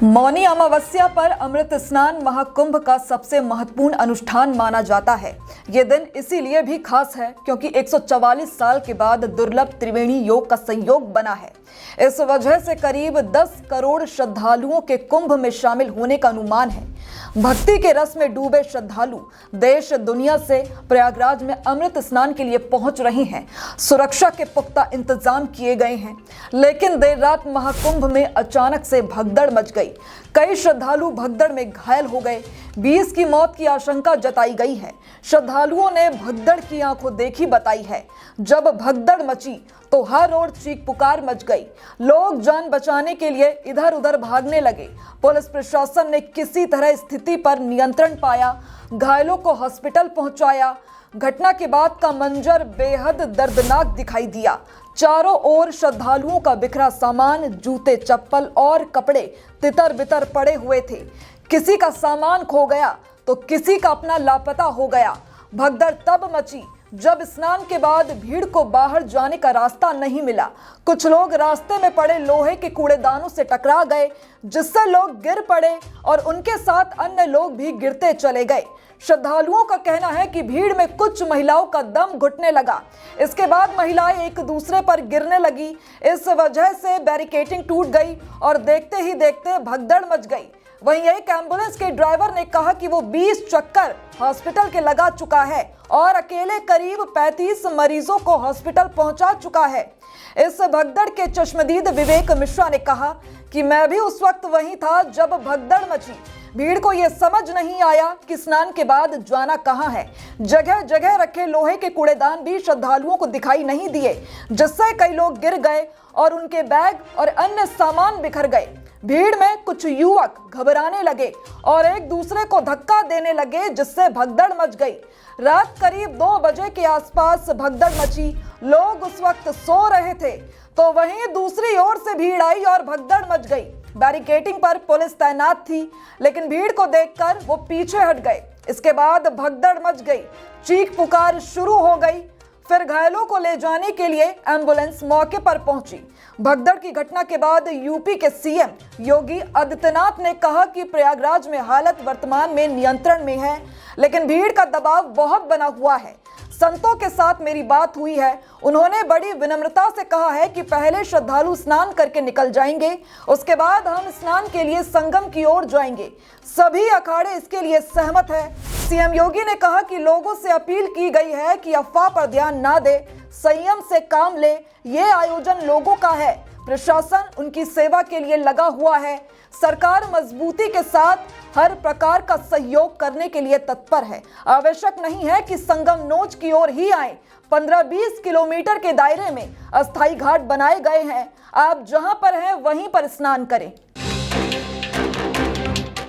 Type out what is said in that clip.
मौनी अमावस्या पर अमृत स्नान महाकुंभ का सबसे महत्वपूर्ण अनुष्ठान माना जाता है। ये दिन इसीलिए भी खास है क्योंकि 144 साल के बाद दुर्लभ त्रिवेणी योग का संयोग बना है। इस वजह से करीब 10 करोड़ श्रद्धालुओं के कुंभ में शामिल होने का अनुमान है। भक्ति के रस में डूबे श्रद्धालु देश दुनिया से प्रयागराज में अमृत स्नान के लिए पहुंच रहे हैं। सुरक्षा के पुख्ता इंतजाम किए गए हैं, लेकिन देर रात महाकुंभ में अचानक से भगदड़ मच गई। कई श्रद्धालु भगदड़ में घायल हो गए। 20 की मौत की आशंका जताई गई है। श्रद्धालुओं ने भगदड़ की आंखों देखी बताई है। जब भगदड़ मची तो हर ओर चीख पुकार मच गई। लोग जान बचाने के लिए इधर उधर भागने लगे। पुलिस प्रशासन ने किसी तरह स्थिति पर नियंत्रण पाया, घायलों को हॉस्पिटल पहुंचाया। घटना के बाद का मंजर बेहद दर्दनाक दिखाई दिया। चारों ओर श्रद्धालुओं का बिखरा सामान, जूते, चप्पल और कपड़े तितर बितर पड़े हुए थे। किसी का सामान खो गया तो किसी का अपना लापता हो गया। भगदड़ तब मची जब स्नान के बाद भीड़ को बाहर जाने का रास्ता नहीं मिला। कुछ लोग रास्ते में पड़े लोहे के कूड़ेदानों से टकरा गए, जिससे लोग गिर पड़े और उनके साथ अन्य लोग भी गिरते चले गए। श्रद्धालुओं का कहना है कि भीड़ में कुछ महिलाओं का दम घुटने लगा। इसके बाद महिलाएं एक दूसरे पर गिरने लगी। इस वजह से बैरिकेडिंग टूट गई और देखते ही देखते भगदड़ मच गई। वहीं एक एम्बुलेंस के ड्राइवर ने कहा कि वो 20 चक्कर हॉस्पिटल के लगा चुका है और अकेले करीब 35 मरीजों को हॉस्पिटल पहुंचा चुका है। इस भगदड़ के चश्मदीद विवेक मिश्रा ने कहा कि मैं भी उस वक्त वहीं था जब भगदड़ मची। भीड़ को यह समझ नहीं आया कि स्नान के बाद जाना कहां है। जगह जगह रखे लोहे के कूड़ेदान भी श्रद्धालुओं को दिखाई नहीं दिए, जिससे कई लोग गिर गए और उनके बैग और अन्य सामान बिखर गए। भीड़ में कुछ युवक घबराने लगे और एक दूसरे को धक्का देने लगे, जिससे भगदड़ मच गई। रात करीब 2 बजे के आसपास भगदड़ मची। लोग उस वक्त सो रहे थे तो वहीं दूसरी ओर से भीड़ आई और भगदड़ मच गई। बैरिकेडिंग पर पुलिस तैनात थी, लेकिन भीड़ को देखकर वो पीछे हट गए। इसके बाद भगदड़ मच गई, चीख पुकार शुरू हो गई। फिर घायलों को ले जाने के लिए एम्बुलेंस मौके पर पहुंची। भगदड़ की घटना के बाद यूपी के सीएम योगी आदित्यनाथ ने कहा कि प्रयागराज में हालत वर्तमान में नियंत्रण में है, लेकिन भीड़ का दबाव बहुत बना हुआ है। संतों के साथ मेरी बात हुई है। उन्होंने बड़ी विनम्रता से कहा है कि पहले श्रद्धालु स्नान करके निकल जाएंगे, उसके बाद हम स्नान के लिए संगम की ओर जाएंगे। सभी अखाड़े इसके लिए सहमत है। सीएम योगी ने कहा कि लोगों से अपील की गई है कि अफवाह पर ध्यान ना दे, संयम से काम ले। ये आयोजन लोगों का है, प्रशासन उनकी सेवा के लिए लगा हुआ है। सरकार मजबूती के साथ हर प्रकार का सहयोग करने के लिए तत्पर है। आवश्यक नहीं है कि संगम नोच की ओर ही आए। 15-20 किलोमीटर के दायरे में अस्थायी घाट बनाए गए हैं। आप जहां पर हैं वहीं पर स्नान करें।